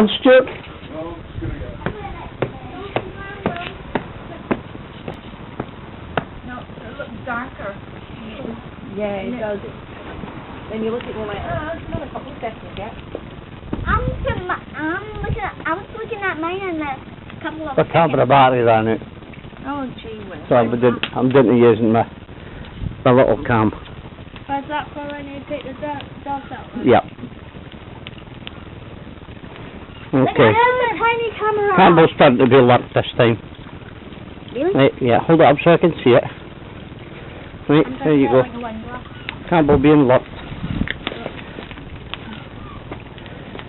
on, Stuart? No, I'm just gonna get No, it looks darker. Yeah, it does. Then you look at me like, oh, it's another couple of seconds yet. I was looking at mine and a couple of I can't put a battery on it, Oh, gee whiz. so I'm didn't using my little cam. Is that for when you take the dogs out? Yep. Look, Okay. I have a tiny camera. Campbell's starting to be locked this time. Really? Right, yeah, hold it up so I can see it. Right, there you go. Campbell being locked.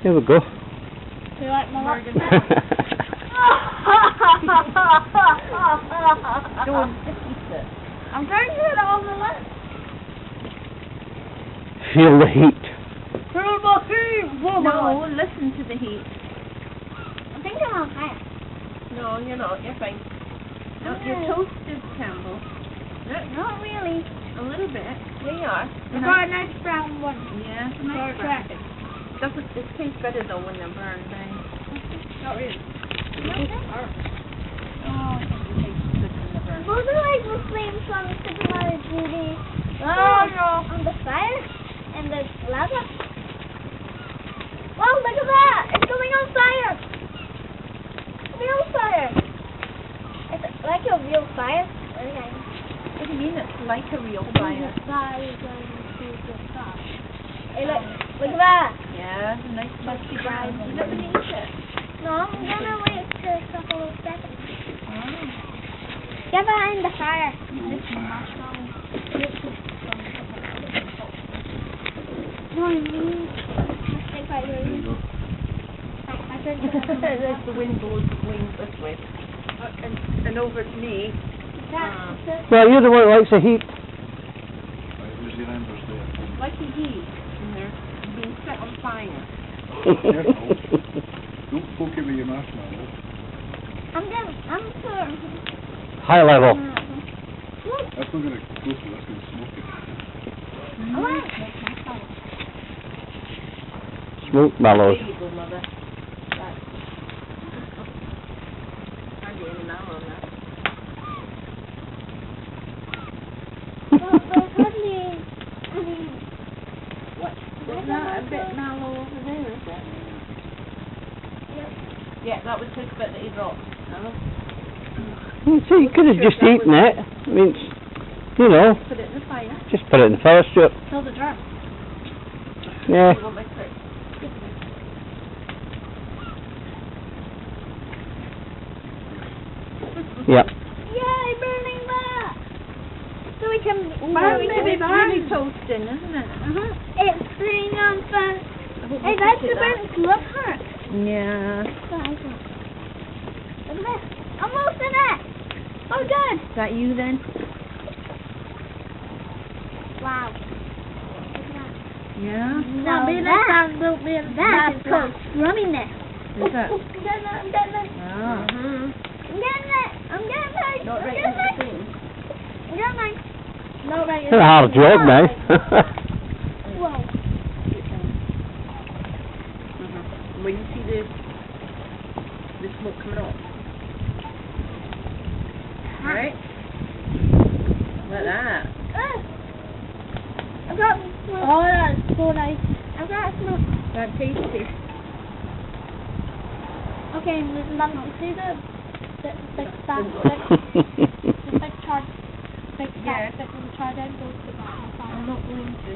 There we go. Do you like my lock? Don't just eat it. I'm trying to get it on the left. Feel the heat. Feel the heat, woman. No, listen to the heat. I think I'm on fire. No, you're not. You're fine. No, you're toasted, Campbell. Not really. A little bit. Yeah, you are. I got a nice brown one. Yeah, it's a nice brown. It tastes better though when they're burned down. Not really. Oh, I think it tastes good when they're burned. Those are like the flames from Super Mario 3D. Oh, no. On the fire and the lava. Wow, look at that! It's going on fire! Real fire! It's like a real fire. Okay. What do you mean it's like a real fire? Hey, look at that! Yeah, nice musty brown. You never eat it. No, I'm gonna wait for a couple of seconds. Oh. Get behind the fire. This marshmallow. There's the wind blows the wings this way. And over to me. Well, you're the one that likes the heat. Where's your embers there? Like the heat. And they're being set on fire. Careful. Don't poke it with your marshmallow. I'm sure. High level. That's not gonna go through, that's gonna smoke it. Smoked mallows. There you go, mother. Hardly any mallow on that. What? Is that a bit mallow over there, is it? Yeah, that was his bit that he dropped. So you could have just eaten it. I mean, it's, you know, Put it in the fire. just put it in the fire, Stuart. Fill the jar. Yeah. You want my trick? Yep. Yay, burning that! So we can Burn, baby, it's really toasting, isn't it? It's burning on fire. Hey, that's the burnt look hurt. Yeah. Look at this. Almost in it. Oh, good. Is that you then? Wow. Look at that. Yeah. Now, that is called scrumminess. Is that? I'm getting it. Oh. I'm getting it. I'm getting it. Not right I'm in the getting it. thing. I'm getting it. Not right in It's a hard job now. Whoa. When you see the smoke coming off. Right? Like that. I've got smoke. Oh, that's so nice. I've got smoke. That tasty. Okay, Mum, see the big fat, the big charge, big fat, big charge and goes to the fire. I'm not going to.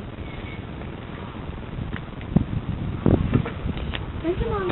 Where's your mom?